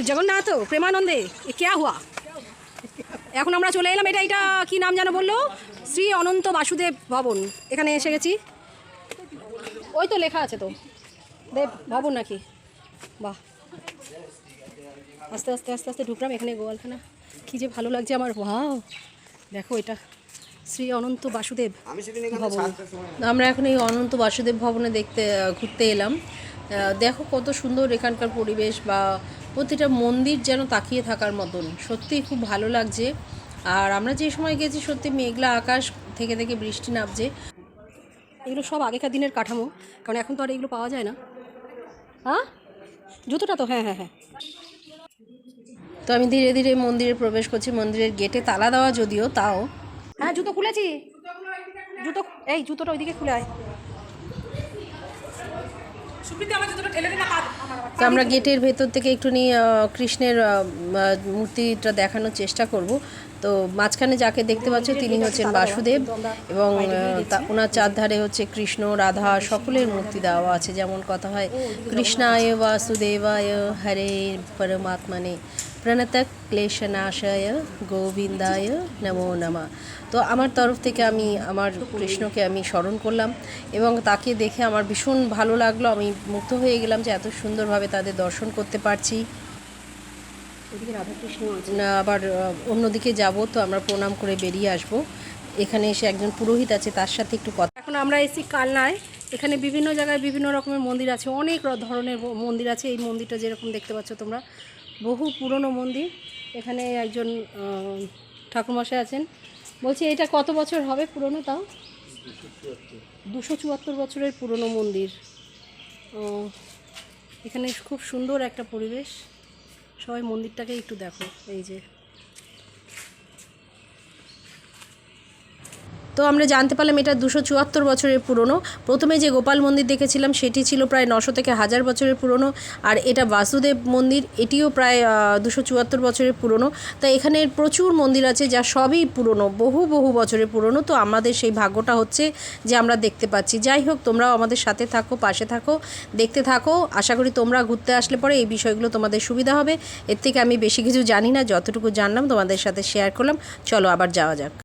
জগন্নাথ প্রেমানন্দে এ ক্যা হুয়া। এখন আমরা চলে এলাম, এটা কি নাম যেন বললো, শ্রী অনন্ত বাসুদেব ভবন। এখানে এসে গেছি, ওই তো লেখা আছে তো দেব ভবন নাকি। বাহ, আস্তে আস্তে আস্তে আস্তে ঢুকলাম এখানে গোয়ালখানা। কী যে ভালো লাগছে আমার, ওয়াও দেখো এটা শ্রী অনন্ত বাসুদেব ভবন। আমরা এখন এই অনন্ত বাসুদেব ভবনে ঘুরতে এলাম। দেখো কত সুন্দর এখানকার পরিবেশ, বা প্রতিটা মন্দির যেন তাকিয়ে থাকার মতন, সত্যিই খুব ভালো লাগছে। আর আমরা যে সময় গেছি সত্যি মেঘলা আকাশ, থেকে থেকে বৃষ্টি নামছে। এগুলো সব আগেকার দিনের কাঠামো, কারণ এখন তো আর এগুলো পাওয়া যায় না। হ্যাঁ জুতোটা তো, হ্যাঁ হ্যাঁ হ্যাঁ। তো আমি ধীরে ধীরে মন্দিরে প্রবেশ করছি। মন্দিরের গেটে তালা দেওয়া যদিও, তাও হ্যাঁ জুতো খুলেছি। জুতোটা ওইদিকে খুলে আয়। তো আমরা গেটের ভেতর থেকে একটুখানি কৃষ্ণের মূর্তিটা দেখানোর চেষ্টা করব। তো মাঝখানে যাকে দেখতে পাচ্ছ তিনি হচ্ছেন বাসুদেব, এবং ওনার চারধারে হচ্ছে কৃষ্ণ রাধা সকলের মূর্তি দেওয়া আছে। যেমন কথা হয়, কৃষ্ণায় বাসুদেবায় হরে পরমাত্মনে প্রণতক ক্লেশনাশায় গোবিন্দায় নমো নমঃ। তো আমার তরফ থেকে আমি আমার কৃষ্ণকে আমি স্মরণ করলাম, এবং তাকে দেখে আমার ভীষণ ভালো লাগলো। আমি মুগ্ধ হয়ে গেলাম যে এত সুন্দরভাবে তাদের দর্শন করতে পারছি। ওদিকে রাধাকৃষ্ণ আবার অন্যদিকে যাব, তো আমরা প্রণাম করে বেরিয়ে আসব। এখানে এসে একজন পুরোহিত আছে, তার সাথে একটু কথা। এখন আমরা এসেছি কালনায়। এখানে বিভিন্ন জায়গায় বিভিন্ন রকমের মন্দির আছে, অনেক ধরনের মন্দির আছে। এই মন্দিরটা যেরকম দেখতে পাচ্ছ তোমরা, বহু পুরনো মন্দির। এখানে একজন ঠাকুরমশাই আছেন। বলছি এটা কত বছর হবে পুরনো? তাও 274 বছরের পুরনো মন্দির। এখানে খুব সুন্দর একটা পরিবেশ। সবাই মন্দিরটাকে একটু দেখো, এই যে। তো আমরা জানতে পারলাম এটা 274 বছরের পুরনো। প্রথমে যে গোপাল মন্দির দেখেছিলাম সেটি ছিল প্রায় 900 থেকে 1000 বছরের পুরনো, আর এটা বাসুদেব মন্দির, এটিও প্রায় 274 বছরের পুরনো। তাই এখানে প্রচুর মন্দির আছে যা সবই পুরনো, বহু বহু বছরের পুরনো। তো আমাদের সেই ভাগ্যটা হচ্ছে যে আমরা দেখতে পাচ্ছি। যাই হোক, তোমরাও আমাদের সাথে থাকো, পাশে থাকো, দেখতে থাকো। আশা করি তোমরা ঘুরতে আসলে পরে এই বিষয়গুলো তোমাদের সুবিধা হবে। এর থেকে আমি বেশি কিছু জানি না, যতটুকু জানলাম তোমাদের সাথে শেয়ার করলাম। চলো আবার যাওয়া যাক।